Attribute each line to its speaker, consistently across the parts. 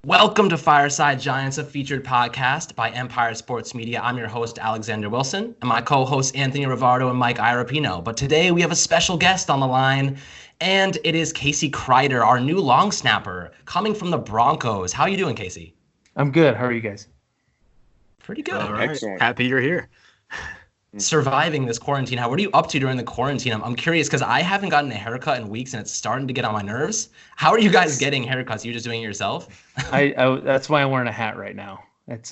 Speaker 1: Welcome to Fireside Giants, a featured podcast by Empire Sports Media. I'm your host, Alexander Wilson, and my co-hosts, Anthony Rivardo and Mike Irapino. But today we have a special guest on the line, and it is Casey Kreiter, our new long snapper, coming from the Broncos. How are you doing, Casey?
Speaker 2: I'm good. How are you guys?
Speaker 1: Pretty good.
Speaker 3: All right.
Speaker 4: Excellent.
Speaker 3: Happy you're here.
Speaker 1: Surviving this quarantine. What are you up to during the quarantine? I'm curious because I haven't gotten a haircut in weeks and it's starting to get on my nerves. How are you guys getting haircuts? You're just doing it yourself?
Speaker 2: I that's why I'm wearing a hat right now. It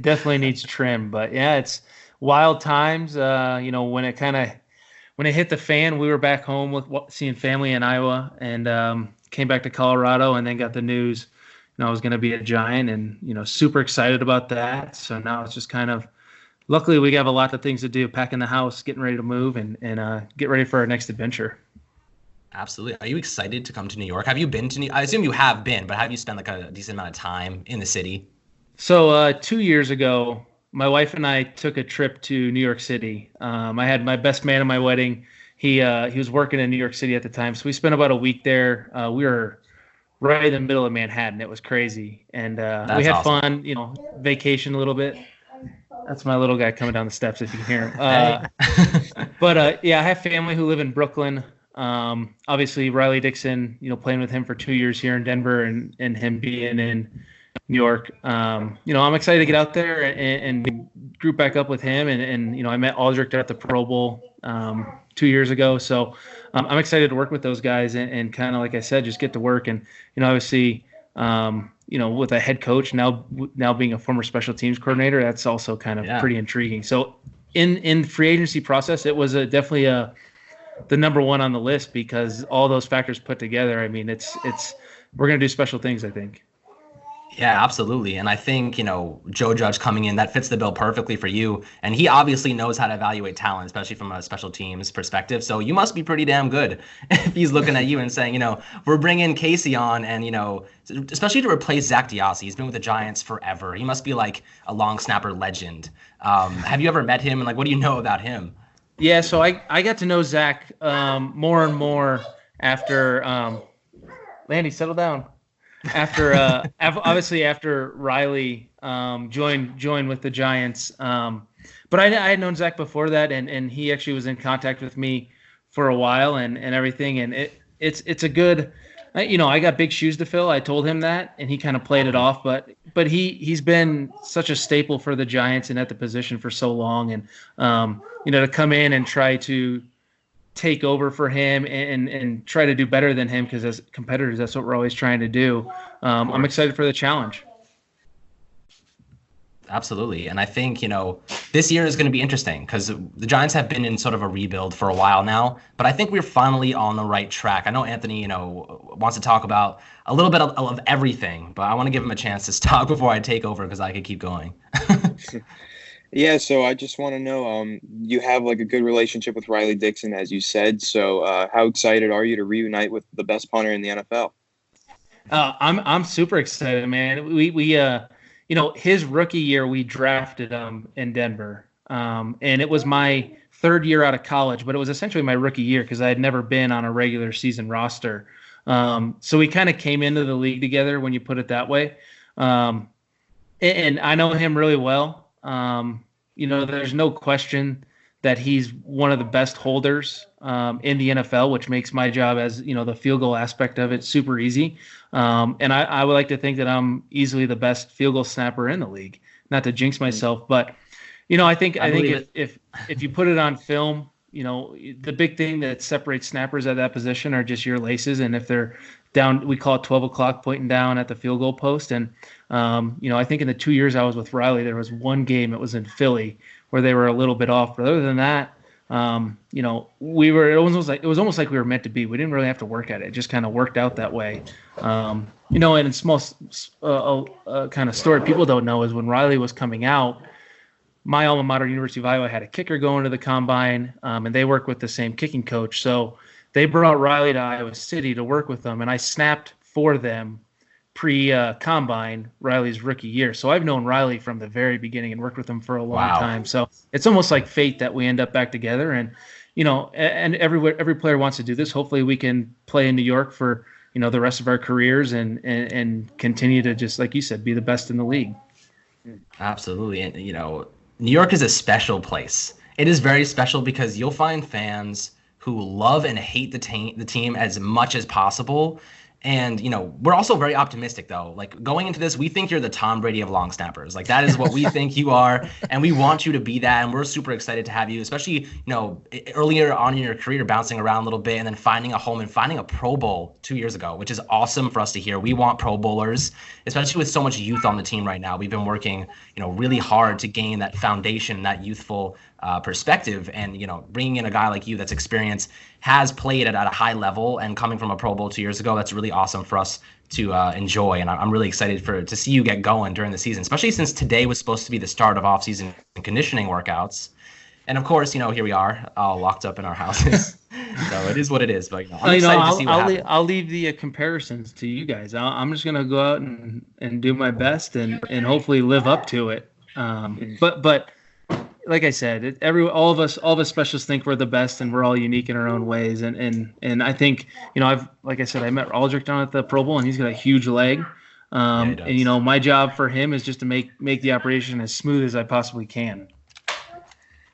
Speaker 2: definitely needs trim, but yeah, it's wild times. When it hit the fan, we were back home with seeing family in Iowa, and came back to Colorado, and then got the news, I was going to be a Giant, and super excited about that. So now it's just kind of. Luckily, we have a lot of things to do, packing the house, getting ready to move, and get ready for our next adventure.
Speaker 1: Absolutely. Are you excited to come to New York? Have you been to New York? I assume you have been, but have you spent like a decent amount of time in the city?
Speaker 2: So 2 years ago, my wife and I took a trip to New York City. I had my best man at my wedding. He was working in New York City at the time, so we spent about a week there. We were right in the middle of Manhattan. It was crazy, and we had
Speaker 1: awesome.
Speaker 2: fun. Vacation a little bit. That's my little guy coming down the steps, if you can hear him. But I have family who live in Brooklyn. Obviously, Riley Dixon, playing with him for 2 years here in Denver, and him being in New York. I'm excited to get out there and group back up with him. And I met Aldrich at the Pro Bowl 2 years ago. So I'm excited to work with those guys and kind of, like I said, just get to work. And, obviously, with a head coach now being a former special teams coordinator, that's also kind of pretty intriguing. So in free agency process, it was definitely the number one on the list because all those factors put together. I mean, we're going to do special things, I think.
Speaker 1: Yeah, absolutely. And I think, Joe Judge coming in, that fits the bill perfectly for you. And he obviously knows how to evaluate talent, especially from a special teams perspective. So you must be pretty damn good if he's looking at you and saying, we're bringing Casey on and, especially to replace Zak DeOssie. He's been with the Giants forever. He must be like a long snapper legend. Have you ever met him? And what do you know about him?
Speaker 2: Yeah, so I got to know Zach more and more after Landy, settle down. After Riley joined with the Giants, but I had known Zach before that, and he actually was in contact with me for a while and everything, and it's a good, I got big shoes to fill. I told him that, and he kind of played it off, but he's been such a staple for the Giants and at the position for so long, and to come in and try to take over for him and try to do better than him, because as competitors, that's what we're always trying to do. I'm excited for the challenge.
Speaker 1: Absolutely. And I think, this year is going to be interesting because the Giants have been in sort of a rebuild for a while now, but I think we're finally on the right track. I know Anthony, wants to talk about a little bit of everything, but I want to give him a chance to talk before I take over because I could keep going.
Speaker 4: Yeah, so I just want to know, you have a good relationship with Riley Dixon, as you said. So how excited are you to reunite with the best punter in the NFL?
Speaker 2: I'm super excited, man. We his rookie year we drafted him in Denver, and it was my third year out of college, but it was essentially my rookie year because I had never been on a regular season roster. So we kind of came into the league together, when you put it that way. And I know him really well. There's no question that he's one of the best holders in the NFL, which makes my job as, the field goal aspect of it super easy. And I would like to think that I'm easily the best field goal snapper in the league, not to jinx myself. But, I think if you put it on film, the big thing that separates snappers at that position are just your laces. And if they're down, we call it 12 o'clock, pointing down at the field goal post. And, I think in the 2 years I was with Riley, there was one game, it was in Philly, where they were a little bit off. But other than that, it was almost like we were meant to be. We didn't really have to work at it. It just kind of worked out that way. And in small kind of story people don't know is when Riley was coming out, my alma mater, University of Iowa, had a kicker going to the combine, and they work with the same kicking coach. So they brought Riley to Iowa City to work with them, and I snapped for them pre-combine Riley's rookie year. So I've known Riley from the very beginning and worked with him for a long time. So it's almost like fate that we end up back together. And, and every player wants to do this. Hopefully we can play in New York for, the rest of our careers and continue to, just like you said, be the best in the league.
Speaker 1: Absolutely. And, New York is a special place. It is very special because you'll find fans who love and hate the team as much as possible. And, we're also very optimistic, though. Like, going into this, we think you're the Tom Brady of long snappers. Like, that is what we think you are. And we want you to be that. And we're super excited to have you, especially, earlier on in your career, bouncing around a little bit and then finding a home and finding a Pro Bowl 2 years ago, which is awesome for us to hear. We want Pro Bowlers, especially with so much youth on the team right now. We've been working, really hard to gain that foundation, that youthful perspective. And, bringing in a guy like you that's experienced, has played at a high level, and coming from a Pro Bowl 2 years ago, that's really awesome for us to enjoy. And I'm really excited to see you get going during the season, especially since today was supposed to be the start of off-season conditioning workouts. And of course, here we are, all locked up in our houses. So it is what it is. But I'm excited to see what happens.
Speaker 2: I'll leave the comparisons to you guys. I'm just gonna go out and do my best and hopefully live up to it. But like I said, all of us specialists think we're the best, and we're all unique in our own ways. And I think, like I said, I met Aldrich down at the Pro Bowl, and he's got a huge leg. And my job for him is just to make the operation as smooth as I possibly can.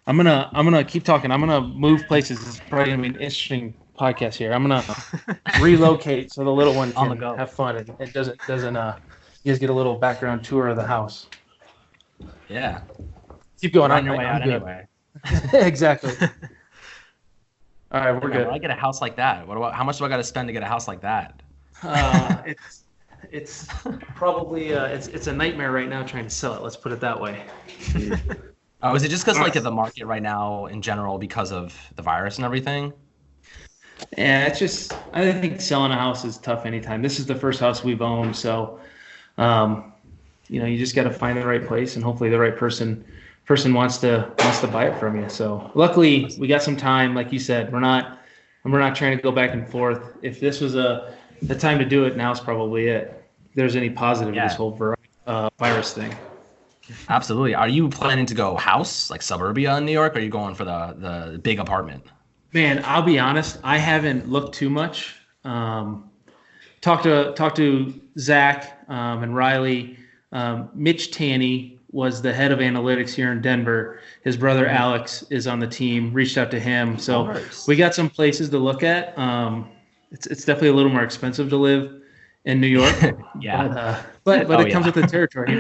Speaker 2: I'm gonna keep talking. I'm gonna move places. It's probably gonna be an interesting podcast here. I'm gonna relocate so the little one can have fun. It doesn't. You guys get a little background tour of the house.
Speaker 1: Yeah.
Speaker 2: Keep going
Speaker 1: on your way out anyway.
Speaker 2: Exactly. All right, we're good.
Speaker 1: I get a house like that. How much do I got to spend to get a house like that?
Speaker 2: It's probably it's a nightmare right now trying to sell it. Let's put it that way.
Speaker 1: Oh, is it just because the market right now in general, because of the virus and everything?
Speaker 2: Yeah, it's just, I think selling a house is tough anytime. This is the first house we've owned, so you just got to find the right place, and hopefully the right person wants to buy it from you. So luckily we got some time. Like you said, we're not trying to go back and forth. If this was the time to do it, now's probably it. If there's any positive in this whole virus thing.
Speaker 1: Absolutely. Are you planning to go house, like suburbia in New York, or are you going for the big apartment?
Speaker 2: Man, I'll be honest, I haven't looked too much. Talked to Zach and Riley. Mitch Tanny was the head of analytics here in Denver. His brother Alex is on the team. Reached out to him, so we got some places to look at. It's definitely a little more expensive to live in New York.
Speaker 1: Yeah,
Speaker 2: but it comes with the territory.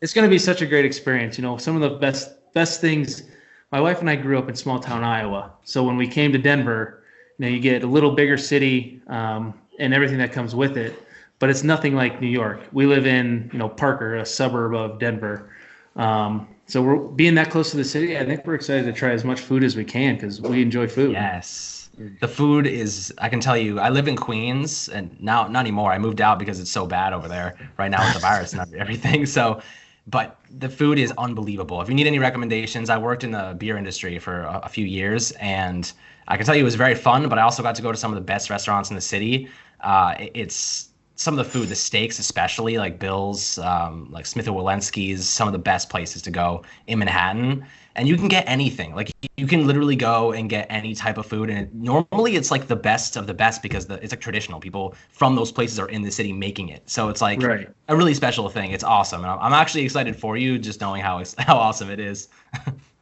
Speaker 2: It's going to be such a great experience. Some of the best things. My wife and I grew up in small town Iowa, so when we came to Denver, you get a little bigger city and everything that comes with it. But it's nothing like New York. We live in, Parker, a suburb of Denver. So we're being that close to the city. I think we're excited to try as much food as we can because we enjoy food.
Speaker 1: Yes. The food is, I can tell you, I live in Queens, and now, not anymore. I moved out because it's so bad over there right now with the virus and everything. So, but the food is unbelievable. If you need any recommendations, I worked in the beer industry for a few years, and I can tell you it was very fun, but I also got to go to some of the best restaurants in the city. It's some of the food, the steaks especially, like Bill's, like Smith & Wollensky's, some of the best places to go in Manhattan. And you can get anything. Like, you can literally go and get any type of food. And normally it's like the best of the best because it's like traditional. People from those places are in the city making it. So it's like a really special thing. It's awesome. And I'm actually excited for you just knowing how awesome it is.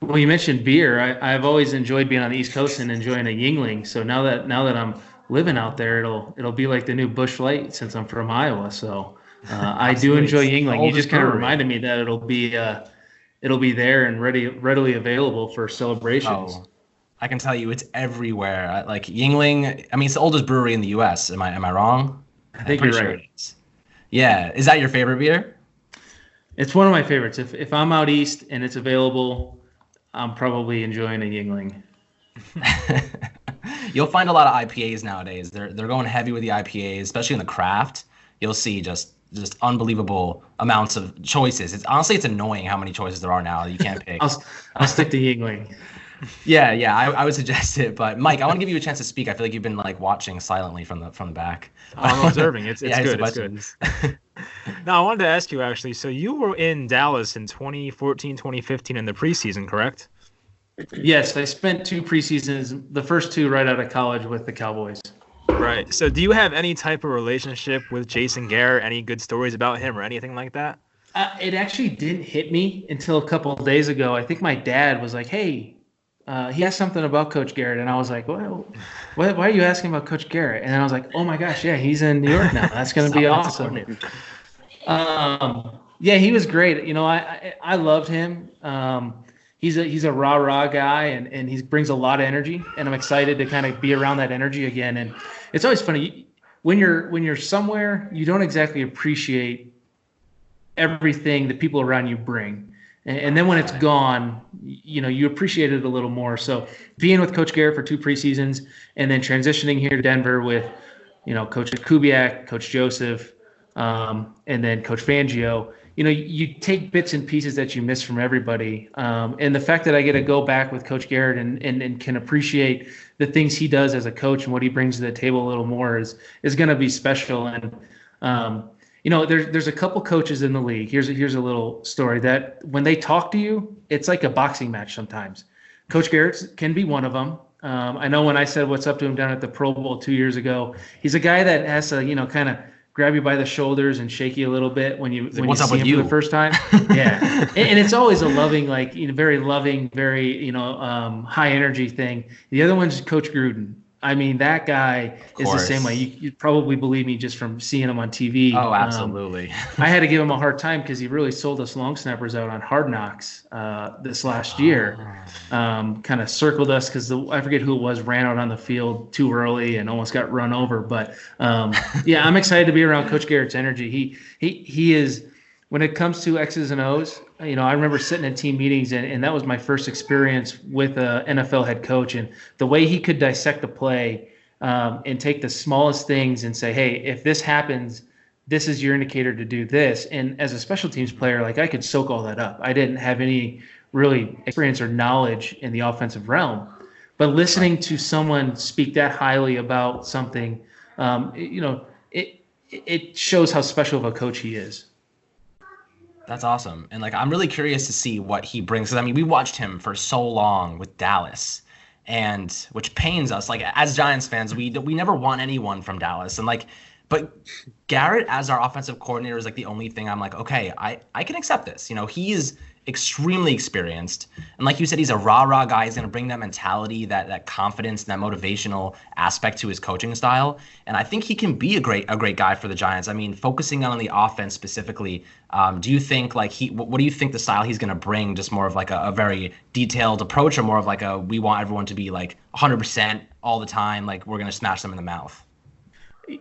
Speaker 2: Well, you mentioned beer. I've always enjoyed being on the East Coast and enjoying a Yuengling. So now that I'm living out there, it'll be like the new Busch Light since I'm from Iowa. So I do enjoy Yuengling. You just kind of reminded me that it'll be there and readily available for celebrations.
Speaker 1: Oh, I can tell you it's everywhere. Like Yuengling, I mean, it's the oldest brewery in the U.S. Am I wrong?
Speaker 2: I think you're right.
Speaker 1: It is. Yeah, is that your favorite beer?
Speaker 2: It's one of my favorites. If I'm out east and it's available, I'm probably enjoying a Yuengling.
Speaker 1: You'll find a lot of IPAs nowadays. They're going heavy with the IPAs, especially in the craft. You'll see just unbelievable amounts of choices. It's annoying how many choices there are now. You can't pick.
Speaker 2: I'll stick to Yuengling.
Speaker 1: Yeah, I would suggest it. But Mike, I want to give you a chance to speak. I feel like you've been like watching silently from the back.
Speaker 3: I'm observing. It's
Speaker 1: yeah,
Speaker 3: good. It's good. Now, I wanted to ask you actually. So you were in Dallas in 2014, 2015 in the preseason, correct?
Speaker 2: Yes, I spent 2 preseasons. The first 2 right out of college with the Cowboys.
Speaker 3: Right. So do you have any type of relationship with Jason Garrett? Any good stories about him or anything like that?
Speaker 2: It actually didn't hit me until a couple of days ago. I think my dad was like, "Hey, he asked something about Coach Garrett," and I was like, "Well, why are you asking about Coach Garrett?" And then I was like, "Oh my gosh, yeah, he's in New York now. That's going to be awesome." Yeah, he was great. You know, I loved him. He's a rah rah guy, and he brings a lot of energy, and I'm excited to kind of be around that energy again. And it's always funny when you're somewhere, you don't exactly appreciate everything the people around you bring. And then when it's gone, you know, you appreciate it a little more. So being with Coach Garrett for 2 preseasons and then transitioning here to Denver with, you know, Coach Kubiak, Coach Joseph, and then Coach Fangio, you know, you take bits and pieces that you miss from everybody. And the fact that I get to go back with Coach Garrett and can appreciate the things he does as a coach and what he brings to the table a little more is going to be special. And, you know, there's a couple coaches in the league. Here's a little story that when they talk to you, it's like a boxing match sometimes. Coach Garrett can be one of them. I know when I said what's up to him down at the Pro Bowl 2 years ago, he's a guy that has to, you know, kind of grab you by the shoulders and shake you a little bit when you see him for the first time. Yeah, and it's always a loving, like, you know, very loving, very, you know, high energy thing. The other one's Coach Gruden. I mean, that guy is the same way. You'd probably believe me just from seeing him on TV.
Speaker 1: Oh, absolutely.
Speaker 2: I had to give him a hard time because he really sold us long snappers out on Hard Knocks this last year. Kind of circled us because I forget who it was, ran out on the field too early and almost got run over. But yeah, I'm excited to be around Coach Garrett's energy. He is, when it comes to X's and O's, you know, I remember sitting in team meetings and that was my first experience with a NFL head coach, and the way he could dissect the play and take the smallest things and say, hey, if this happens, this is your indicator to do this. And as a special teams player, like, I could soak all that up. I didn't have any really experience or knowledge in the offensive realm, but listening to someone speak that highly about something, you know, it shows how special of a coach he is.
Speaker 1: That's awesome. And like, I'm really curious to see what he brings. 'Cause I mean, we watched him for so long with Dallas, and which pains us. Like, as Giants fans, we never want anyone from Dallas. And like, but Garrett as our offensive coordinator is like the only thing I'm like, okay, I can accept this. You know, he is extremely experienced. And like you said, he's a rah-rah guy. He's going to bring that mentality, that confidence, and that motivational aspect to his coaching style. And I think he can be a great guy for the Giants. I mean, focusing on the offense specifically, do you think like what do you think the style he's going to bring, just more of like a very detailed approach, or more of like we want everyone to be like 100% all the time, like we're going to smash them in the mouth?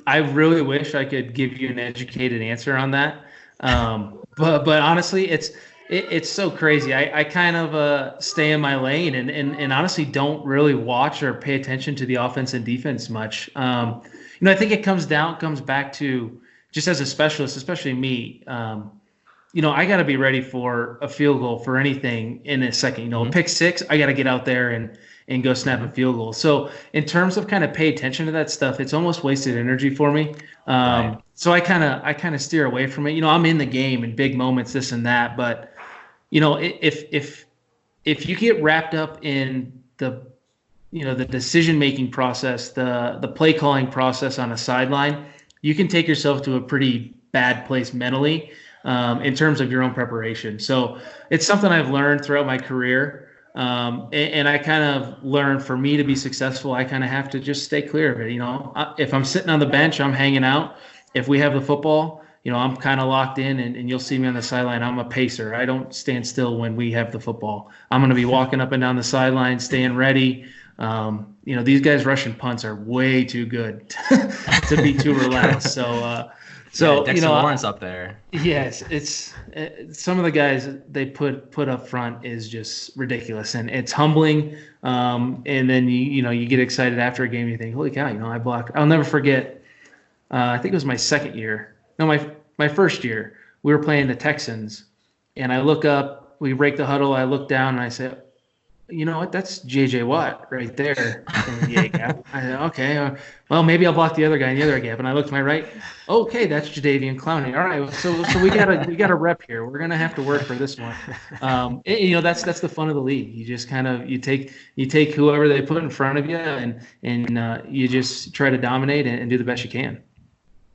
Speaker 2: I really wish I could give you an educated answer on that. But honestly, it's so crazy. I kind of stay in my lane and honestly don't really watch or pay attention to the offense and defense much. You know, I think it comes back to, just as a specialist, especially me, you know, I got to be ready for a field goal for anything in a second. You know, a pick six, I got to get out there and go snap a field goal. So in terms of kind of pay attention to that stuff, it's almost wasted energy for me. Right. So I kind of steer away from it. You know, I'm in the game in big moments, this and that, but you know, if you get wrapped up in the decision-making process, the play calling process on a sideline, you can take yourself to a pretty bad place mentally in terms of your own preparation. So it's something I've learned throughout my career. And I kind of learned, for me to be successful, I kind of have to just stay clear of it. You know, if I'm sitting on the bench, I'm hanging out. If we have the football, you know, I'm kind of locked in, and you'll see me on the sideline. I'm a pacer. I don't stand still when we have the football. I'm going to be walking up and down the sideline, staying ready. You know, these guys rushing punts are way too good to be too relaxed. So
Speaker 1: Dexter
Speaker 2: you know,
Speaker 1: Lawrence up there.
Speaker 2: Yes, it's some of the guys they put up front is just ridiculous, and it's humbling. And then you get excited after a game. You think, holy cow, you know, I blocked. I'll never forget. I think it was my second year. No, my first year. We were playing the Texans, and I look up. We break the huddle. I look down and I said, you know what? That's J.J. Watt right there in the A gap. Okay, well, maybe I'll block the other guy in the other gap. And I look to my right. Okay, that's Jadeveon Clowney. All right, so we got a rep here. We're gonna have to work for this one. That's the fun of the league. You just kind of you take whoever they put in front of you, and you just try to dominate and do the best you can.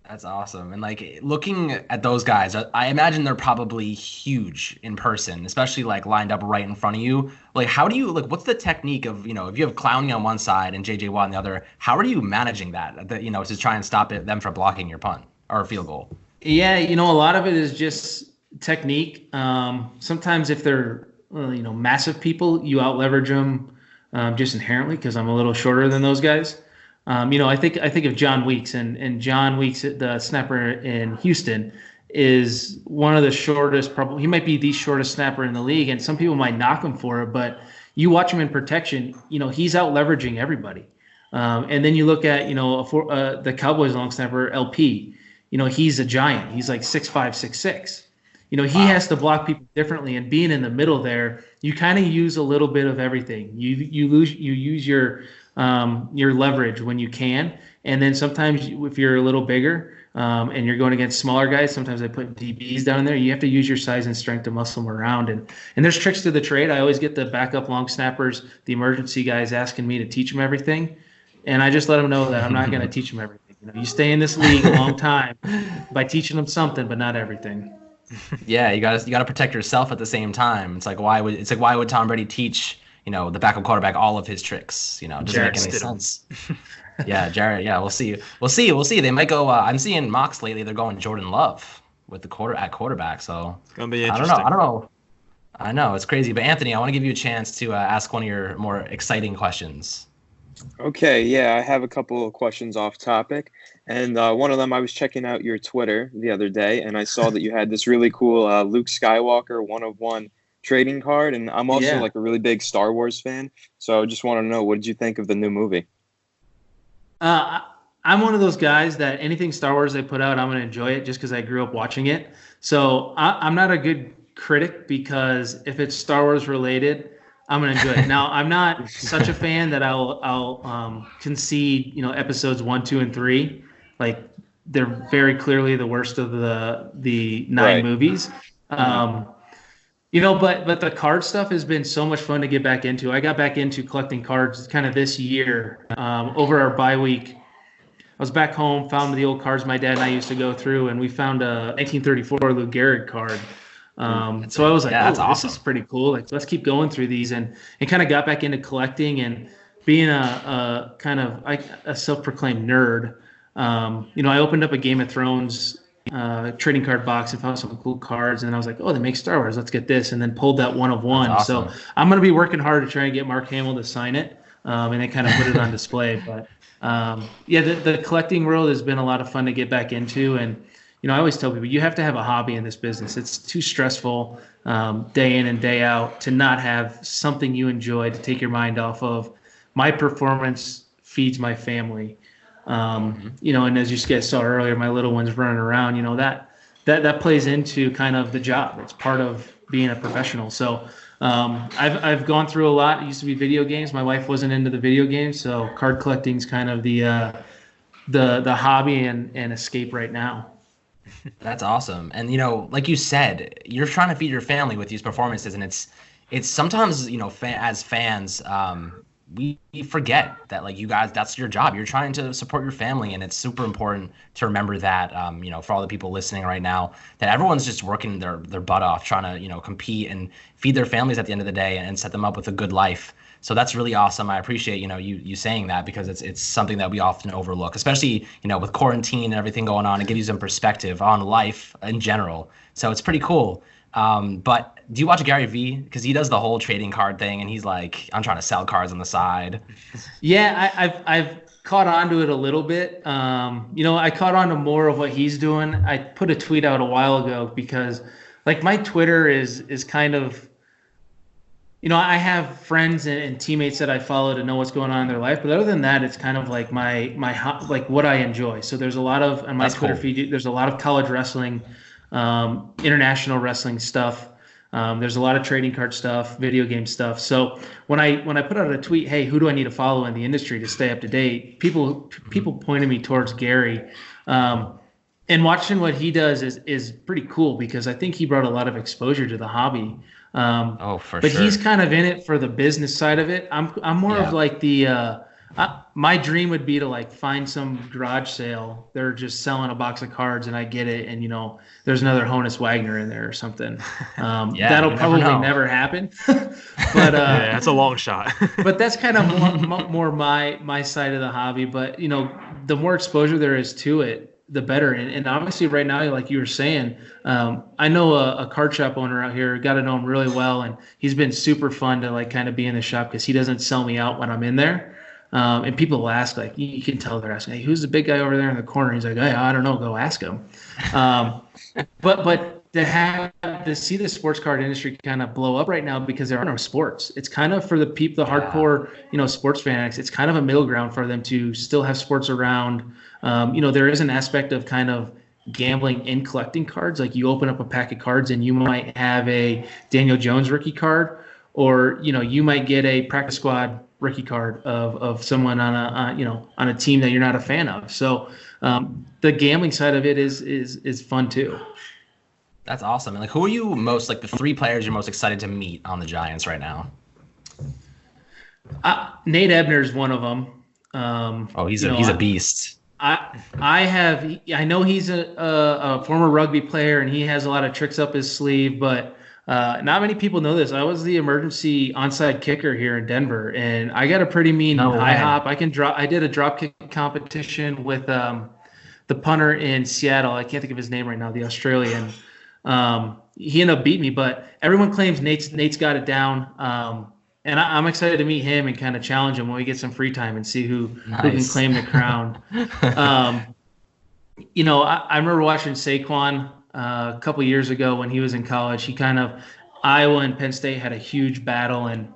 Speaker 1: That's awesome. And like looking at those guys, I imagine they're probably huge in person, especially like lined up right in front of you. Like, how do you like? What's the technique of, if you have Clowney on one side and JJ Watt on the other? How are you managing that? To try and stop them from blocking your punt or field goal.
Speaker 2: Yeah, a lot of it is just technique. Sometimes if they're massive people, you out leverage them just inherently because I'm a little shorter than those guys. I think of John Weeks, and John Weeks, the snapper in Houston, is one of the shortest. Probably he might be the shortest snapper in the league, and some people might knock him for it. But you watch him in protection, he's out leveraging everybody. And then you look at the Cowboys long snapper LP. He's a giant. He's like 6'5", 6'6". He
Speaker 1: Wow.
Speaker 2: has to block people differently, and being in the middle there, you kind of use a little bit of everything. You use your leverage when you can, and then sometimes if you're a little bigger and you're going against smaller guys, sometimes they put DBs down there. You have to use your size and strength to muscle them around, and there's tricks to the trade. I always get the backup long snappers, the emergency guys, asking me to teach them everything, and I just let them know that I'm not going to teach them everything. You stay in this league a long time by teaching them something, but not everything.
Speaker 1: Yeah, you got to protect yourself at the same time. It's like why would Tom Brady teach the backup quarterback all of his tricks? It doesn't
Speaker 3: Jarrett
Speaker 1: make any
Speaker 3: Stidham.
Speaker 1: sense. Yeah, Jarrett. Yeah, we'll see. They might go. I'm seeing mocks lately. They're going Jordan Love with the quarterback. So
Speaker 3: It's gonna be
Speaker 1: I
Speaker 3: interesting.
Speaker 1: don't know. I know it's crazy, but Anthony, I want to give you a chance to ask one of your more exciting questions.
Speaker 4: Okay, yeah, I have a couple of questions off topic. And one of them, I was checking out your Twitter the other day, and I saw that you had this really cool Luke Skywalker 1/1 trading card. And I'm also like a really big Star Wars fan. So I just want to know, what did you think of the new movie?
Speaker 2: I'm one of those guys that anything Star Wars they put out, I'm going to enjoy it just because I grew up watching it. So I'm not a good critic because if it's Star Wars related, I'm going to enjoy it. Now, I'm not such a fan that I'll concede, episodes 1, 2, and 3. Like they're very clearly the worst of the 9 movies. But the card stuff has been so much fun to get back into. I got back into collecting cards kind of this year over our bye week. I was back home, found the old cards my dad and I used to go through, and we found a 1934 Lou Garrett card. So I was like,
Speaker 1: that's
Speaker 2: this
Speaker 1: awesome.
Speaker 2: is pretty cool. Like, let's keep going through these, and kind of got back into collecting and being a kind of a self-proclaimed nerd. I opened up a Game of Thrones trading card box and found some cool cards, and then I was like, they make Star Wars. Let's get this, and then pulled that 1/1.
Speaker 1: Awesome.
Speaker 2: So I'm going to be working hard to try and get Mark Hamill to sign it, and then kind of put it on display. But the collecting world has been a lot of fun to get back into, and I always tell people you have to have a hobby in this business. It's too stressful day in and day out to not have something you enjoy to take your mind off of. My performance feeds my family. And as you guys saw earlier, my little one's running around, that plays into kind of the job. It's part of being a professional. So I've gone through a lot. It used to be video games. My wife wasn't into the video games, so card collecting is kind of the hobby and escape right now.
Speaker 1: That's awesome. And like you said, you're trying to feed your family with these performances, and it's sometimes as fans, we forget that like you guys, that's your job. You're trying to support your family, and it's super important to remember that. For all the people listening right now, that everyone's just working their butt off trying to with and feed their families at the end of the day and set them up with a good life. So that's really awesome. I appreciate you saying that, because it's something that we often overlook, especially with quarantine and everything going on. It gives you some perspective on life in general. So it's pretty cool. But do you watch Gary Vee? Because he does the whole trading card thing, and he's like, I'm trying to sell cards on the side.
Speaker 2: Yeah, I've caught on to it a little bit. I caught on to more of what he's doing. I put a tweet out a while ago because like my Twitter is kind of, I have friends and teammates that I follow to know what's going on in their life. But other than that, it's kind of like my like what I enjoy. So there's a lot of, on my Twitter feed, there's a lot of college wrestling, international wrestling stuff. There's a lot of trading card stuff, video game stuff. So when I put out a tweet, hey, who do I need to follow in the industry to stay up to date? People pointed me towards Gary. And watching what he does is pretty cool because I think he brought a lot of exposure to the hobby.
Speaker 1: For
Speaker 2: but
Speaker 1: sure.
Speaker 2: he's kind of in it for the business side of it. I'm more of like the my dream would be to like find some garage sale. They're just selling a box of cards and I get it. And, there's another Honus Wagner in there or something. That'll probably never happen. But
Speaker 3: that's a long shot.
Speaker 2: But that's kind of more my side of the hobby. But, the more exposure there is to it, the better. And obviously right now, like you were saying, I know a card shop owner out here, got to know him really well. And he's been super fun to like kind of be in the shop because he doesn't sell me out when I'm in there. And people will ask, like, you can tell they're asking, hey, who's the big guy over there in the corner? He's like, hey, I don't know, go ask him. But to see the sports card industry kind of blow up right now because there are no sports. It's kind of for the hardcore, sports fanatics. It's kind of a middle ground for them to still have sports around. There is an aspect of kind of gambling in collecting cards. Like you open up a pack of cards and you might have a Daniel Jones rookie card, or you might get a practice squad rookie card of someone on a team that you're not a fan of. So the gambling side of it is fun too.
Speaker 1: That's awesome. And like, who are you most, like the 3 players you're most excited to meet on the Giants right now?
Speaker 2: Nate Ebner is one of them.
Speaker 1: He's a beast.
Speaker 2: I know he's a former rugby player and he has a lot of tricks up his sleeve, but not many people know this. I was the emergency onside kicker here in Denver, and I got a pretty mean high hop. I did a drop kick competition with the punter in Seattle. I can't think of his name right now, the Australian. He ended up beating me, but everyone claims Nate's got it down. And I'm excited to meet him and kind of challenge him when we get some free time and see who can claim the crown. I remember watching Saquon a couple years ago when he was in college. He kind of Iowa and Penn State had a huge battle, and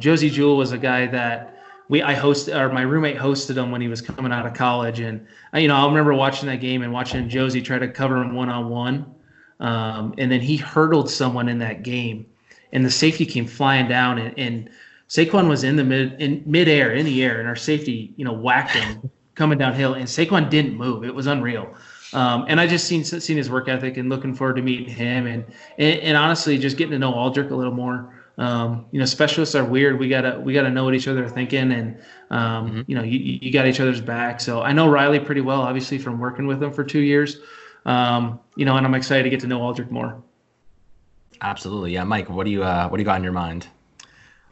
Speaker 2: Josie Jewell was a guy that my roommate hosted him when he was coming out of college, and I'll remember watching that game and watching Josie try to cover him one-on-one, and then he hurdled someone in that game, and the safety came flying down, and Saquon was in midair in the air, and our safety whacked him coming downhill, and Saquon didn't move. It was unreal. And I just seen his work ethic and looking forward to meeting him and honestly just getting to know Aldrich a little more. Specialists are weird. We gotta know what each other are thinking, and you got each other's back. So I know Riley pretty well, obviously from working with him for 2 years. And I'm excited to get to know Aldrich more.
Speaker 1: Absolutely, yeah. Mike, what do you got in your mind?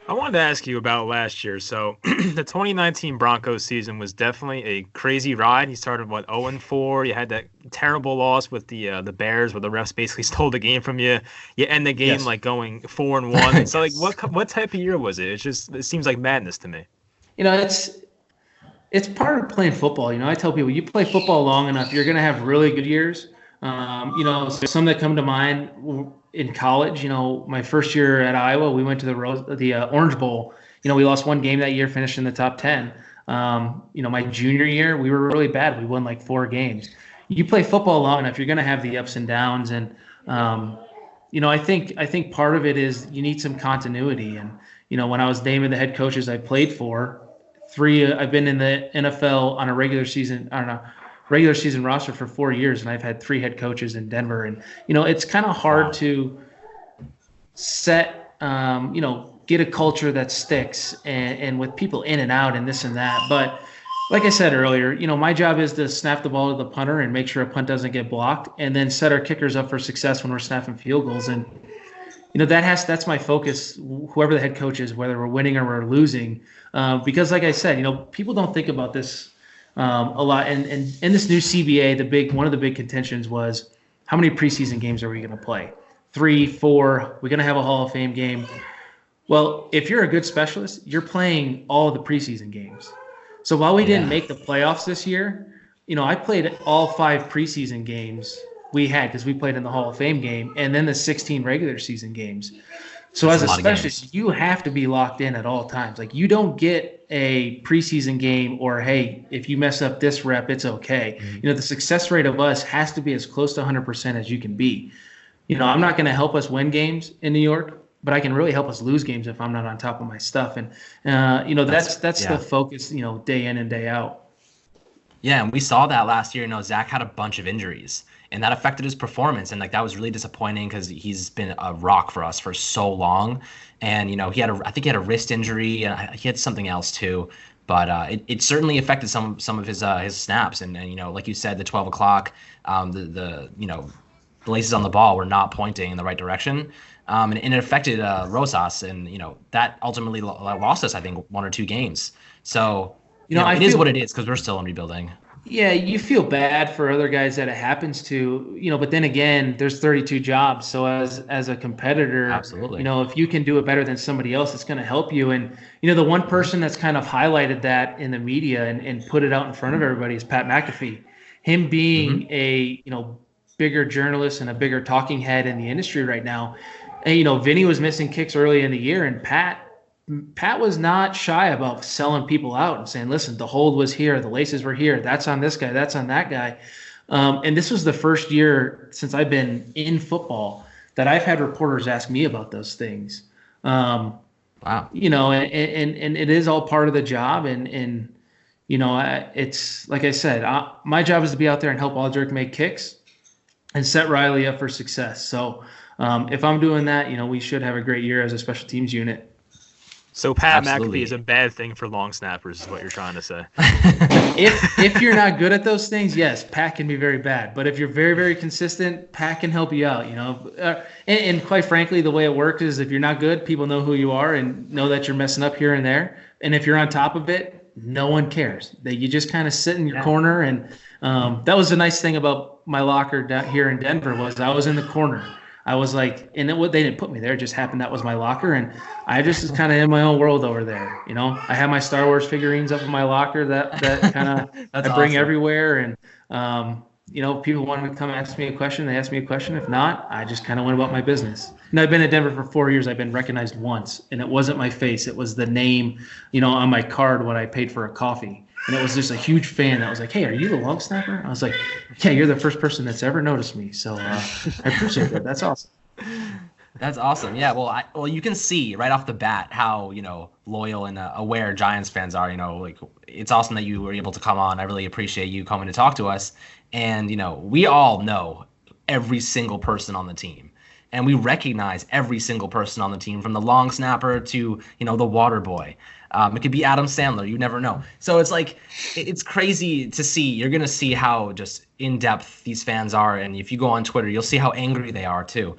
Speaker 3: I wanted to ask you about last year. So the 2019 Broncos season was definitely a crazy ride. You started 0-4. You had that terrible loss with the Bears, where the refs basically stole the game from you. You end the game like going 4-1. So what type of year was it? It seems like madness to me.
Speaker 2: It's part of playing football. I tell people, you play football long enough, you're gonna have really good years. Some that come to mind in college, my first year at Iowa, we went to the Orange Bowl. We lost one game that year, finished in the top 10. My junior year, we were really bad. We won like 4 games. You play football long enough, you're going to have the ups and downs. And, I think part of it is you need some continuity. And, when I was naming the head coaches I played for, 3, I've been in the NFL on a regular season roster for 4 years, and I've had 3 head coaches in Denver. And, it's kind of hard to set, get a culture that sticks and with people in and out and this and that. But like I said earlier, my job is to snap the ball to the punter and make sure a punt doesn't get blocked, and then set our kickers up for success when we're snapping field goals. And, that's my focus, whoever the head coach is, whether we're winning or we're losing. Because like I said, people don't think about this a lot. And in this new CBA, one of the big contentions was, how many preseason games are we going to play? 3, 4. We're going to have a Hall of Fame game. Well, if you're a good specialist, you're playing all of the preseason games. So while we didn't make the playoffs this year, I played all 5 preseason games we had because we played in the Hall of Fame game and then the 16 regular season games. So as a specialist, you have to be locked in at all times. Like, you don't get a preseason game or, hey, if you mess up this rep, it's okay. The success rate of us has to be as close to 100% as you can be. I'm not going to help us win games in New York, but I can really help us lose games if I'm not on top of my stuff. And, that's the focus, day in and day out.
Speaker 1: Yeah, and we saw that last year. Zak had a bunch of injuries, and that affected his performance. And that was really disappointing because he's been a rock for us for so long. And I think he had a wrist injury, and he had something else too. But it certainly affected some of his snaps. And like you said, the 12 o'clock, the laces on the ball were not pointing in the right direction. And it affected Rosas, and that ultimately lost us, I think, 1 or 2 games. So. It is what it is because we're still in rebuilding.
Speaker 2: Yeah, you feel bad for other guys that it happens to, but then again, there's 32 jobs. So as a competitor,
Speaker 1: absolutely,
Speaker 2: if you can do it better than somebody else, it's going to help you. And, the one person that's kind of highlighted that in the media and put it out in front of everybody is Pat McAfee. Him being a, bigger journalist and a bigger talking head in the industry right now. And, Vinny was missing kicks early in the year, and Pat was not shy about selling people out and saying, listen, the hold was here, the laces were here, that's on this guy, that's on that guy. And this was the first year since I've been in football that I've had reporters ask me about those things.
Speaker 1: Wow.
Speaker 2: And it is all part of the job. And it's like I said, my job is to be out there and help Aldrich make kicks and set Riley up for success. So if I'm doing that, we should have a great year as a special teams unit.
Speaker 3: So Pat McAfee is a bad thing for long snappers, is what you're trying to say.
Speaker 2: If you're not good at those things, yes, Pat can be very bad. But if you're very, very consistent, Pat can help you out. And quite frankly, the way it works is if you're not good, people know who you are and know that you're messing up here and there. And if you're on top of it, no one cares. You just kind of sit in your corner. And that was the nice thing about my locker down here in Denver was I was in the corner. I was like, and they didn't put me there. It just happened that was my locker, and I just was kind of in my own world over there. I had my Star Wars figurines up in my locker that kind of I bring everywhere, and people wanted to come ask me a question. They asked me a question. If not, I just kind of went about my business. And I've been in Denver for 4 years. I've been recognized once, and it wasn't my face. It was the name, on my card when I paid for a coffee. And it was just a huge fan that was like, hey, are you the long snapper? I was like, yeah, you're the first person that's ever noticed me. So I appreciate that. That's awesome.
Speaker 1: That's awesome. Yeah, well, you can see right off the bat how, loyal and aware Giants fans are. It's awesome that you were able to come on. I really appreciate you coming to talk to us. And, we all know every single person on the team. And we recognize every single person on the team, from the long snapper to, the water boy. It could be Adam Sandler. You never know. So it's crazy to see. You're going to see how just in-depth these fans are. And if you go on Twitter, you'll see how angry they are too.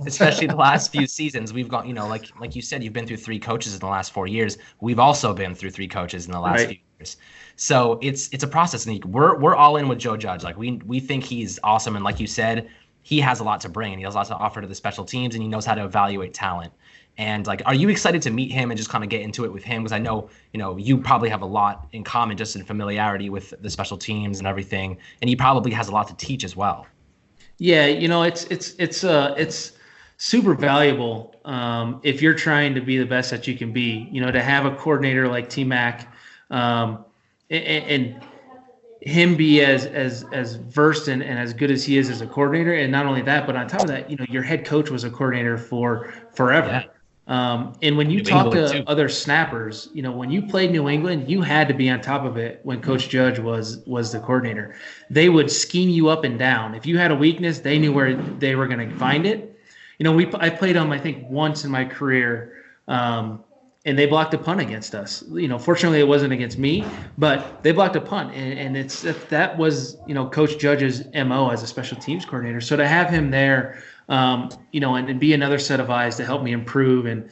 Speaker 1: Especially the last few seasons. We've got, like you said, you've been through 3 coaches in the last 4 years. We've also been through 3 coaches in the last few years. So it's a process. And we're all in with Joe Judge. We think he's awesome. And like you said, he has a lot to bring, and he has a lot to offer to the special teams, and he knows how to evaluate talent. And are you excited to meet him and just kind of get into it with him? Because I know, you probably have a lot in common just in familiarity with the special teams and everything. And he probably has a lot to teach as well. Yeah,
Speaker 2: it's super valuable if you're trying to be the best that you can be. To have a coordinator like T-Mac and him be as versed and as good as he is as a coordinator. And not only that, but on top of that, your head coach was a coordinator for forever. Yeah. And when you talk to other snappers, when you played New England, you had to be on top of it when Coach Judge was the coordinator. They would scheme you up and down. If you had a weakness, they knew where they were going to find it. I played them, I think, once in my career, and they blocked a punt against us. Fortunately, it wasn't against me, but they blocked a punt. And that was, Coach Judge's MO as a special teams coordinator. So to have him there, and be another set of eyes to help me improve and,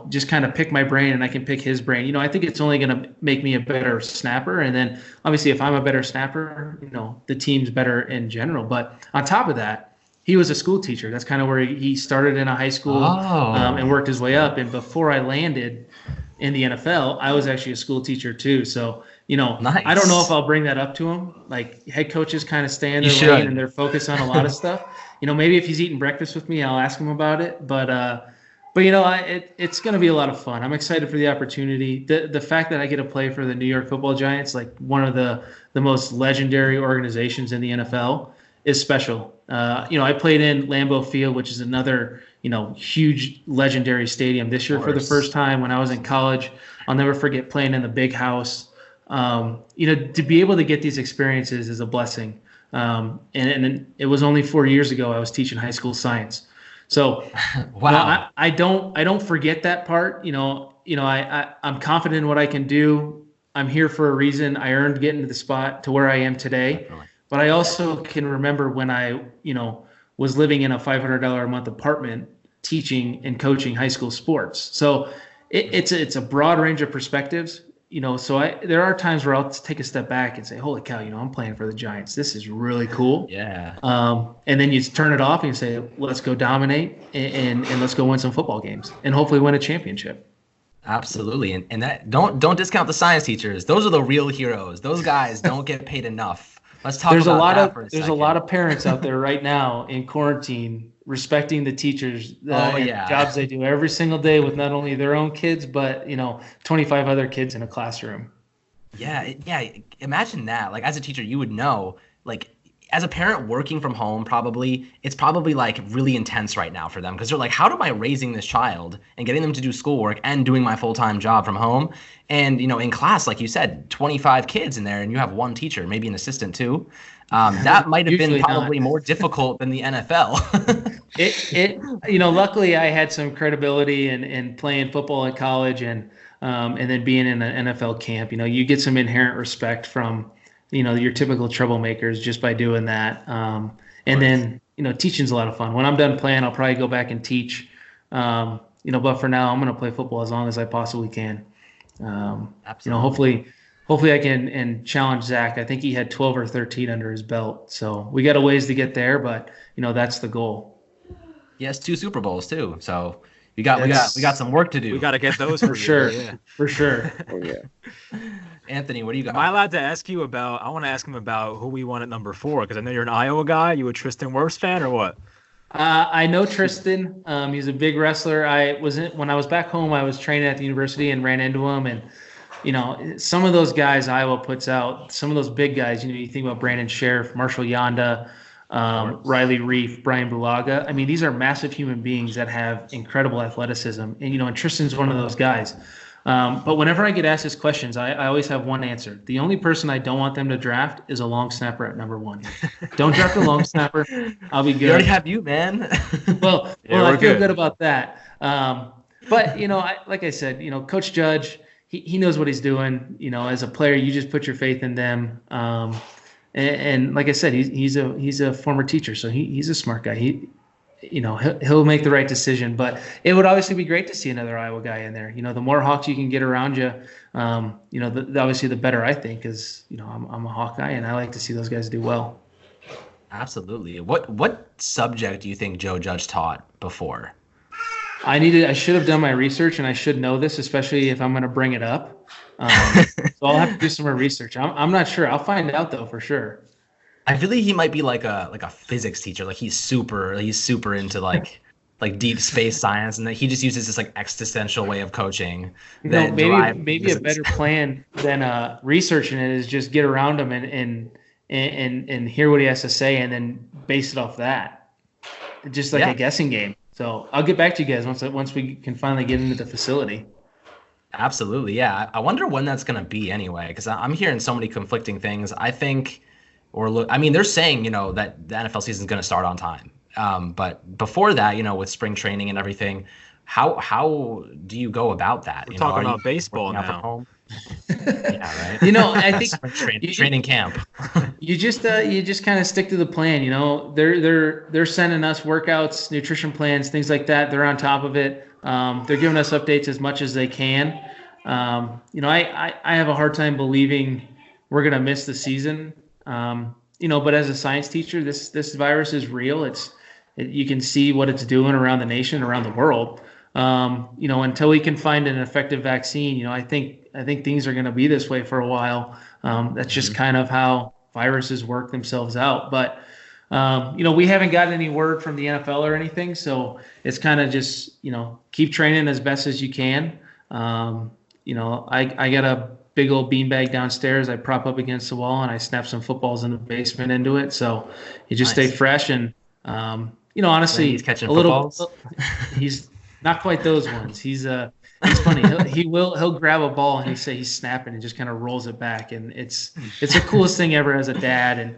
Speaker 2: just kind of pick my brain, and I can pick his brain. I think it's only going to make me a better snapper. And then obviously if I'm a better snapper, the team's better in general. But on top of that, he was a school teacher. That's kind of where he started in a high school and worked his way up. And before I landed in the NFL, I was actually a school teacher too. So, nice. I don't know if I'll bring that up to him. Like, head coaches kind of stay in their lane and they're focused on a lot of stuff. Maybe if he's eating breakfast with me, I'll ask him about it. But it's going to be a lot of fun. I'm excited for the opportunity. The fact that I get to play for the New York Football Giants, like one of the most legendary organizations in the NFL, is special. I played in Lambeau Field, which is another, huge legendary stadium this year for the first time when I was in college. I'll never forget playing in the big house. To be able to get these experiences is a blessing. And it was only 4 years ago I was teaching high school science. So
Speaker 1: wow.
Speaker 2: I don't forget that part. I'm confident in what I can do. I'm here for a reason. I earned getting to the spot to where I am today.
Speaker 1: Definitely.
Speaker 2: But I also can remember when I, was living in a $500 a month apartment teaching and coaching high school sports. So it's a broad range of perspectives. So there are times where I'll take a step back and say, holy cow, I'm playing for the Giants. This is really cool.
Speaker 1: Yeah.
Speaker 2: And then you turn it off and you say, let's go dominate and let's go win some football games and hopefully win a championship.
Speaker 1: Absolutely. And that don't discount the science teachers. Those are the real heroes. Those guys don't get paid enough. Let's talk
Speaker 2: there's
Speaker 1: about
Speaker 2: a lot
Speaker 1: that
Speaker 2: of
Speaker 1: for a
Speaker 2: there's
Speaker 1: second.
Speaker 2: a lot of parents out there right now in quarantine respecting the teachers and the jobs they do every single day with not only their own kids but 25 other kids in a classroom.
Speaker 1: Yeah. Imagine that. Like as a teacher, you would know. Like as a parent working from home, it's probably like really intense right now for them because they're like, how am I raising this child and getting them to do schoolwork and doing my full-time job from home? And in class, like you said, 25 kids in there, and you have one teacher, maybe an assistant too. That might have been probably more difficult than the NFL.
Speaker 2: Luckily I had some credibility in playing football at college and then being in an NFL camp. You get some inherent respect from your typical troublemakers just by doing that. And then, teaching's a lot of fun. When I'm done playing, I'll probably go back and teach. But for now, I'm going to play football as long as I possibly can.
Speaker 1: Absolutely.
Speaker 2: Hopefully I can and challenge Zach. I think he had 12 or 13 under his belt. So we got a ways to get there, but that's the goal.
Speaker 1: He has 2 Super Bowls too. So we got some work to do.
Speaker 3: We got to get those
Speaker 2: for sure.
Speaker 3: Yeah.
Speaker 2: For sure.
Speaker 4: Oh yeah.
Speaker 1: Anthony, what do you got?
Speaker 3: Am I allowed to ask you about? I want to ask him about who we want at number 4 because I know you're an Iowa guy. You a Tristan Wirfs fan or what?
Speaker 2: I know Tristan. He's a big wrestler. When I was back home, I was training at the university and ran into him. And some of those guys Iowa puts out, some of those big guys. You think about Brandon Sheriff, Marshall Yanda, Riley Reef, Brian Bulaga. I mean, these are massive human beings that have incredible athleticism. And Tristan's one of those guys. But whenever I get asked these questions, I always have one answer. The only person I don't want them to draft is a long snapper at number 1. Don't draft a long snapper. I'll be good.
Speaker 1: We already have you, man.
Speaker 2: Well, I feel good about that. But, like I said, Coach Judge, he knows what he's doing. As a player, you just put your faith in them. And like I said, he's a former teacher, so he's a smart guy. He'll make the right decision, but it would obviously be great to see another Iowa guy in there. The more Hawks you can get around you, obviously the better, I think, because, I'm a Hawk guy and I like to see those guys do well.
Speaker 1: Absolutely. What subject do you think Joe Judge taught before?
Speaker 2: I should have done my research and I should know this, especially if I'm going to bring it up. So I'll have to do some more research. I'm not sure. I'll find out though, for sure.
Speaker 1: I feel like he might be like a physics teacher. Like he's super into like deep space science, and that he just uses this like existential way of coaching.
Speaker 2: Maybe a better plan than researching it is just get around him and hear what he has to say, and then base it off that. Just like a guessing game. So I'll get back to you guys once we can finally get into the facility.
Speaker 1: Absolutely, yeah. I wonder when that's gonna be anyway, because I'm hearing so many conflicting things. I think. They're saying, that the NFL season is going to start on time. But before that, with spring training and everything, how do you go about that?
Speaker 3: We're talking about baseball now.
Speaker 1: Yeah, right.
Speaker 2: I think
Speaker 1: training camp.
Speaker 2: you just kind of stick to the plan. They're sending us workouts, nutrition plans, things like that. They're on top of it. They're giving us updates as much as they can. I have a hard time believing we're going to miss the season. But as a science teacher, this virus is real. You can see what it's doing around the nation, around the world. Until we can find an effective vaccine, I think things are going to be this way for a while. That's just kind of how viruses work themselves out. But we haven't gotten any word from the NFL or anything, so it's kind of just keep training as best as you can. I got a big old beanbag downstairs I prop up against the wall, and I snap some footballs in the basement into it. So you just stay fresh and Honestly,
Speaker 1: he's catching
Speaker 2: a little.
Speaker 1: footballs.
Speaker 2: He's not quite those ones. He's funny. He'll grab a ball and he's snapping and just kind of rolls it back, and it's the coolest thing ever as a dad. And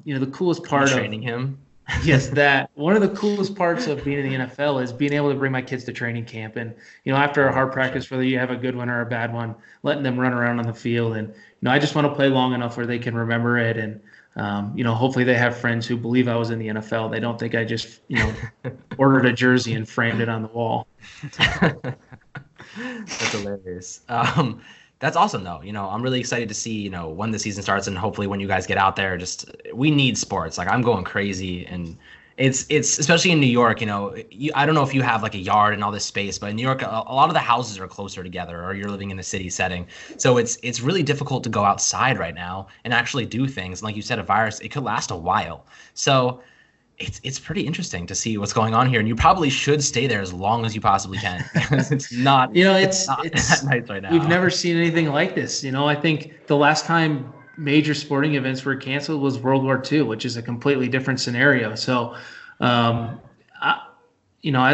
Speaker 2: the coolest part of
Speaker 1: training him.
Speaker 2: Yes, that one of the coolest parts of being in the NFL is being able to bring my kids to training camp, and after a hard practice, whether you have a good one or a bad one, letting them run around on the field, and I just want to play long enough where they can remember it, and hopefully they have friends who believe I was in the NFL. They don't think I just ordered a jersey and framed it on the wall.
Speaker 1: That's hilarious. That's awesome, though. I'm really excited to see, when the season starts and hopefully when you guys get out there. We need sports. Like, I'm going crazy, and it's especially in New York. I don't know if you have like a yard and all this space, but in New York, a lot of the houses are closer together, or you're living in a city setting. So it's really difficult to go outside right now and actually do things. And like you said, a virus, it could last a while. So it's pretty interesting to see what's going on here, and you probably should stay there as long as you possibly can, because it's not it's not that nice right now.
Speaker 2: We've never seen anything like this. I think the last time major sporting events were canceled was World War II, which is a completely different scenario. So as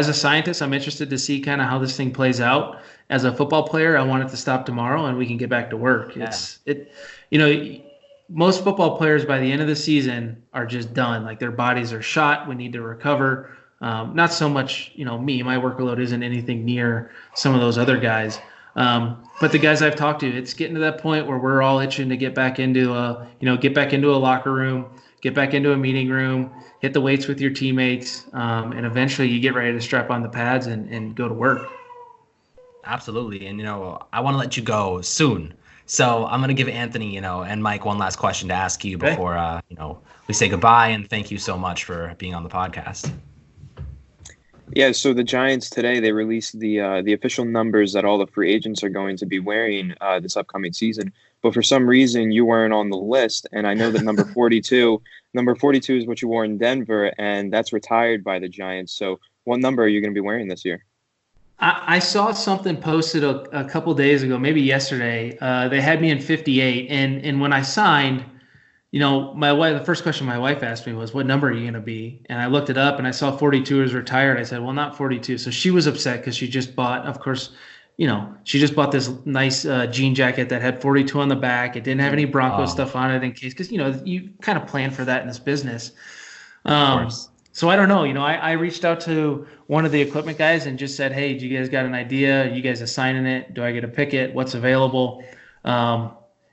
Speaker 2: a scientist, I'm interested to see kind of how this thing plays out. As a football player, I want it to stop tomorrow and we can get back to work. Most football players by the end of the season are just done. Like, their bodies are shot. We need to recover. Not so much, me. My workload isn't anything near some of those other guys. But the guys I've talked to, it's getting to that point where we're all itching to get back into a locker room, get back into a meeting room, hit the weights with your teammates, and eventually you get ready to strap on the pads and go to work.
Speaker 1: Absolutely. And, I want to let you go soon. So I'm going to give Anthony, and Mike one last question to ask you before, we say goodbye, and thank you so much for being on the podcast.
Speaker 4: Yeah, so the Giants today, they released the official numbers that all the free agents are going to be wearing this upcoming season. But for some reason, you weren't on the list, and I know that number 42 is what you wore in Denver, and that's retired by the Giants. So what number are you going to be wearing this year?
Speaker 2: I saw something posted a couple days ago, maybe yesterday. They had me in 58, and when I signed, my wife, the first question my wife asked me was, "What number are you going to be?" And I looked it up, and I saw 42 is retired. I said, "Well, not 42." So she was upset because she just bought, of course, she just bought this nice jean jacket that had 42 on the back. It didn't have any Bronco stuff on it in case, because you kind of plan for that in this business.
Speaker 1: Of course.
Speaker 2: So I don't know. I reached out to one of the equipment guys and just said, "Hey, do you guys got an idea? Are you guys assigning it? Do I get to pick it? What's available?"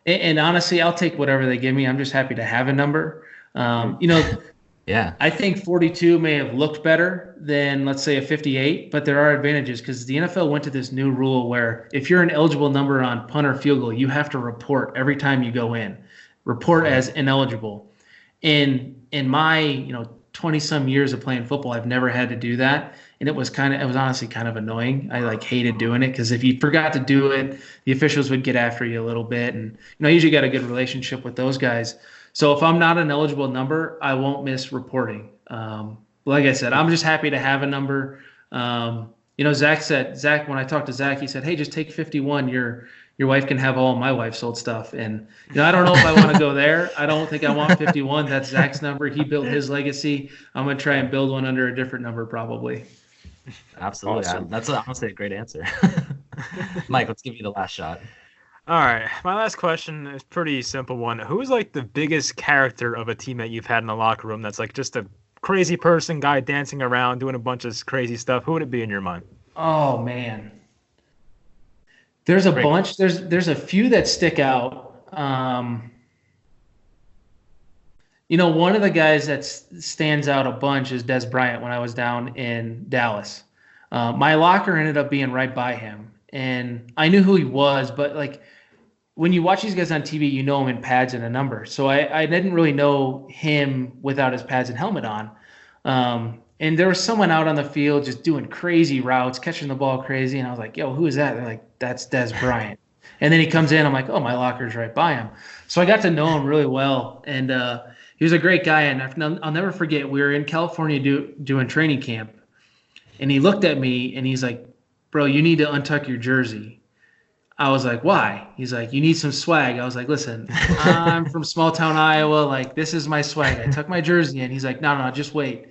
Speaker 2: And honestly, I'll take whatever they give me. I'm just happy to have a number.
Speaker 1: Yeah.
Speaker 2: I think 42 may have looked better than, let's say, a 58, but there are advantages because the NFL went to this new rule where if you're an eligible number on punt or field goal, you have to report every time you go in. Report as ineligible. In my 20-some years of playing football, I've never had to do that, and it was honestly kind of annoying. I hated doing it because if you forgot to do it, the officials would get after you a little bit, and I usually got a good relationship with those guys. So if I'm not an eligible number, I won't miss reporting. Like I said, I'm just happy to have a number. Zach, when I talked to Zach, he said, "Hey, just take 51. Your wife can have all my wife's old stuff." And I don't know if I want to go there. I don't think I want 51. That's Zach's number. He built his legacy. I'm going to try and build one under a different number probably.
Speaker 1: Absolutely.
Speaker 4: Awesome.
Speaker 1: That's honestly a great answer. Mike, let's give you the last shot.
Speaker 3: All right. My last question is a pretty simple one. Who's like the biggest character of a teammate you've had in the locker room that's like just a crazy person, guy dancing around, doing a bunch of crazy stuff? Who would it be in your mind?
Speaker 2: Oh, man. There's a bunch. There's a few that stick out. One of the guys that stands out a bunch is Des Bryant when I was down in Dallas. My locker ended up being right by him, and I knew who he was, but when you watch these guys on TV, you know him in pads and a number. So I didn't really know him without his pads and helmet on. And there was someone out on the field just doing crazy routes, catching the ball crazy, and I was like, "Yo, who is that?" They're like, "That's Des Bryant." And then he comes in, I'm like, "Oh, my locker's right by him." So I got to know him really well, and he was a great guy. And I'll never forget, we were in California doing training camp, and he looked at me and he's like, "Bro, you need to untuck your jersey." I was like, why? He's like, you need some swag. I was like, listen, I'm from small town Iowa. Like, this is my swag. I took my jersey in. He's like, no, just wait.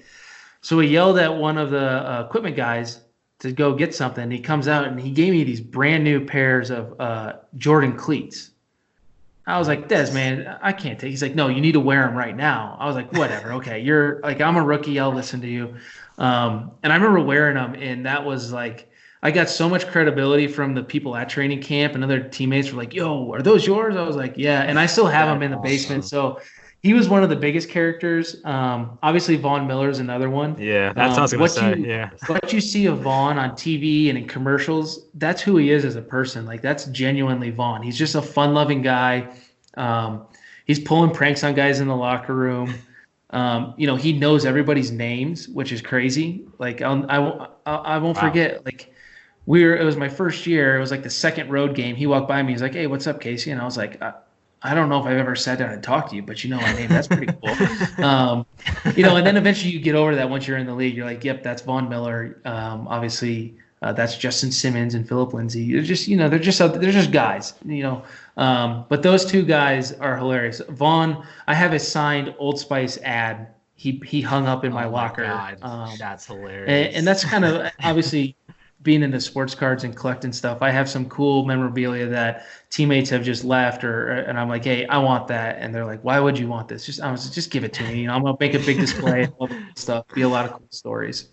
Speaker 2: So he yelled at one of the equipment guys to go get something. He comes out and he gave me these brand new pairs of Jordan cleats. I was like, Des, man, I can't take. He's like, no, you need to wear them right now. I was like, whatever. Okay, you're like, I'm a rookie. I'll listen to you. And I remember wearing them, and that was like, I got so much credibility from the people at training camp, and other teammates were like, yo, are those yours? I was like, yeah. And I still have them in the basement. So he was one of the biggest characters. Obviously, Von Miller's another one.
Speaker 3: Yeah, that's what I was going to say. Yeah.
Speaker 2: What you see of Vaughn on TV and in commercials, that's who he is as a person. Like, that's genuinely Vaughn. He's just a fun-loving guy. He's pulling pranks on guys in the locker room. He knows everybody's names, which is crazy. Like, I won't forget. Like, it was my first year. It was like the second road game. He walked by me. He's like, hey, what's up, Casey? And I was like, I don't know if I've ever sat down and talked to you, but you know my name. That's pretty cool. And then eventually you get over that once you're in the league. You're like, yep, that's Von Miller. Obviously, that's Justin Simmons and Philip Lindsay. They're just guys, But those two guys are hilarious. Vaughn, I have a signed Old Spice ad. He hung up in my locker.
Speaker 1: God, that's hilarious.
Speaker 2: And that's kind of obviously being into sports cards and collecting stuff. I have some cool memorabilia that teammates have just left, and I'm like, hey, I want that, and they're like, why would you want this? Just give it to me. I'm gonna make a big display of all the stuff. Be a lot of cool stories.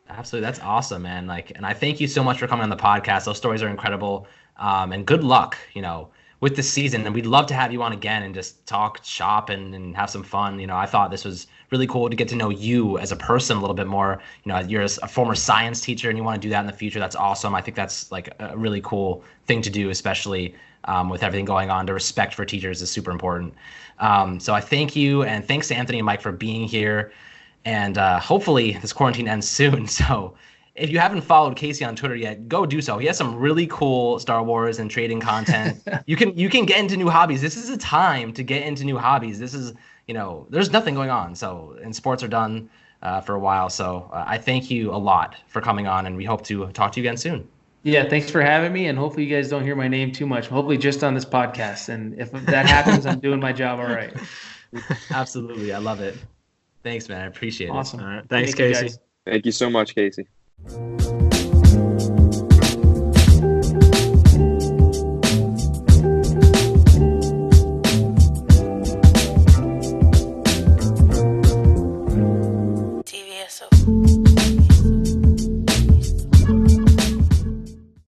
Speaker 1: Absolutely, that's awesome, man. And I thank you so much for coming on the podcast. Those stories are incredible, and good luck, with the season. And we'd love to have you on again and just talk shop and have some fun. I thought this was really cool to get to know you as a person a little bit more. You're a former science teacher and you want to do that in the future. That's awesome. I think that's like a really cool thing to do, especially with everything going on. The respect for teachers is super important. So I thank you, and thanks to Anthony and Mike for being here. And hopefully this quarantine ends soon. So if you haven't followed Casey on Twitter yet, go do so. He has some really cool Star Wars and trading content. You can get into new hobbies. This is a time to get into new hobbies. This is, there's nothing going on. And sports are done for a while. So I thank you a lot for coming on, and we hope to talk to you again soon.
Speaker 2: Yeah, thanks for having me. And hopefully you guys don't hear my name too much. Hopefully just on this podcast. And if that happens, I'm doing my job all right.
Speaker 1: Absolutely. I love it. Thanks, man. I appreciate it.
Speaker 2: Awesome.
Speaker 3: All right. Thanks, Casey.
Speaker 4: Thank you so much, Casey.